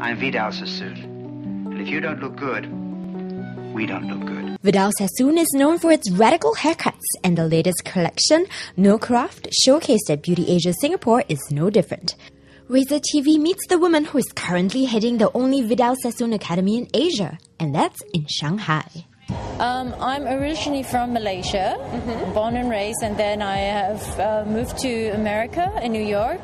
I'm Vidal Sassoon. And if you don't look good, we don't look good. Vidal Sassoon is known for its radical haircuts, and the latest collection, Neue Kraft, showcased at Beauty Asia Singapore, is no different. Razor TV meets the woman who is currently heading the only Vidal Sassoon Academy in Asia, and that's in Shanghai. I'm originally from Malaysia, born and raised, and then I have moved to America in New York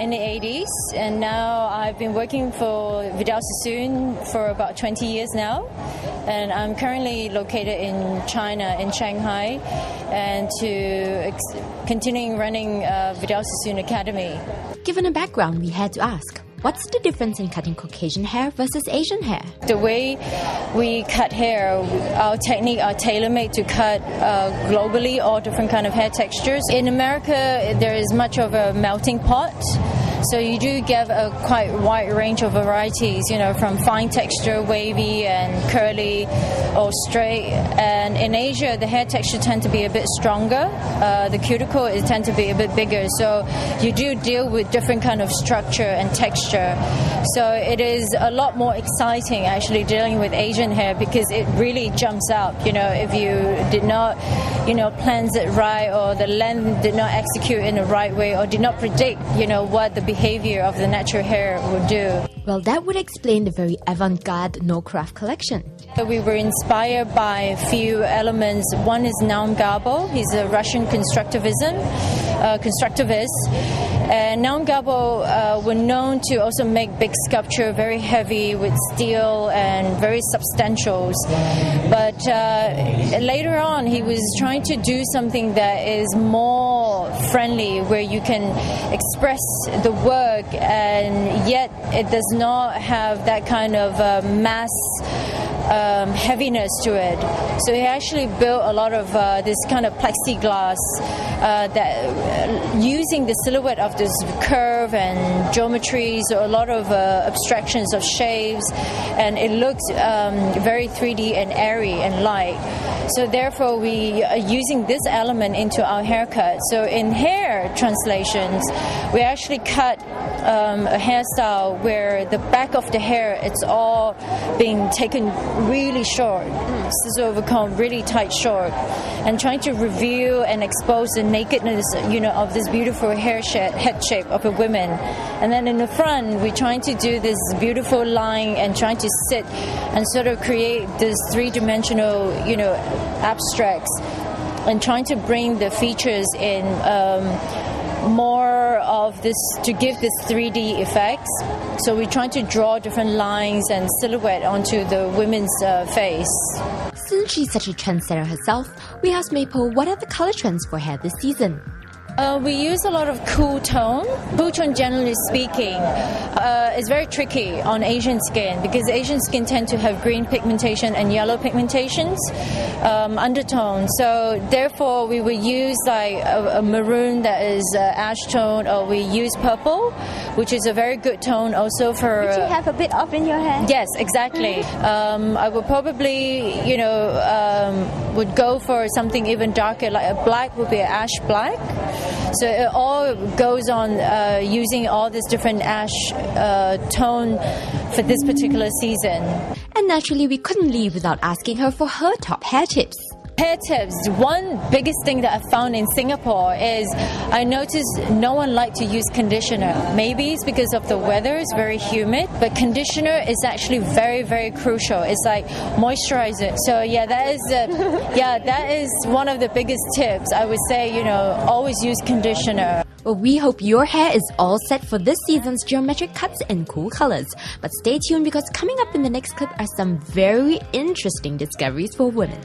in the 80s, and now I've been working for Vidal Sassoon for about 20 years now, and I'm currently located in China, in Shanghai, and continuing running Vidal Sassoon Academy. Given a background, we had to ask, what's the difference in cutting Caucasian hair versus Asian hair? The way we cut hair, our technique are tailor-made to cut globally all different kind of hair textures. In America, there is much of a melting pot. So you do get a quite wide range of varieties, from fine texture, wavy and curly or straight. And in Asia, the hair texture tend to be a bit stronger. The cuticle tend to be a bit bigger. So you do deal with different kind of structure and texture. So it is a lot more exciting actually dealing with Asian hair because it really jumps out. If you did not, plans it right, or the length did not execute in the right way, or did not predict, what the behavior of the natural hair would do. Well, that would explain the very avant-garde Neue Kraft collection. We were inspired by a few elements. One is Naum Gabo. He's a Russian constructivist. And Naum Gabo were known to also make big sculpture, very heavy with steel and very substantial. But later on, he was trying to do something that is more friendly, where you can express the work and yet it does not have that kind of mass heaviness to it. So he actually built a lot of this kind of plexiglass that using the silhouette of this curve and geometries, or a lot of abstractions of shapes, and it looks very 3D and airy and light. So therefore we are using this element into our haircut. So in hair translations, we actually cut a hairstyle where the back of the hair, it's all being taken really short, so we call really tight short, and trying to reveal and expose the nakedness, of this beautiful head shape of a woman. And then in the front, we're trying to do this beautiful line and trying to sit and sort of create this three-dimensional, abstracts, and trying to bring the features in more of this to give this 3D effects. So we're trying to draw different lines and silhouette onto the women's face. Since she's such a trendsetter herself, we asked Maple what are the color trends for hair this season. We use a lot of cool tone. Cool tone, generally speaking, is very tricky on Asian skin because Asian skin tend to have green pigmentation and yellow pigmentations, undertones. So therefore, we will use like a maroon that is ash tone, or we use purple, which is a very good tone also for. Which you have a bit of in your hair. Yes, exactly. I would probably, would go for something even darker, like a black would be an ash black. So it all goes on using all this different ash tone for this particular season. And naturally, we couldn't leave without asking her for her top hair tips. Hair tips. One biggest thing that I found in Singapore is I noticed no one liked to use conditioner. Maybe it's because of the weather, it's very humid, but conditioner is actually very, very crucial. It's like moisturizer. So that is one of the biggest tips. I would say, always use conditioner. Well, we hope your hair is all set for this season's geometric cuts and cool colors. But stay tuned because coming up in the next clip are some very interesting discoveries for women.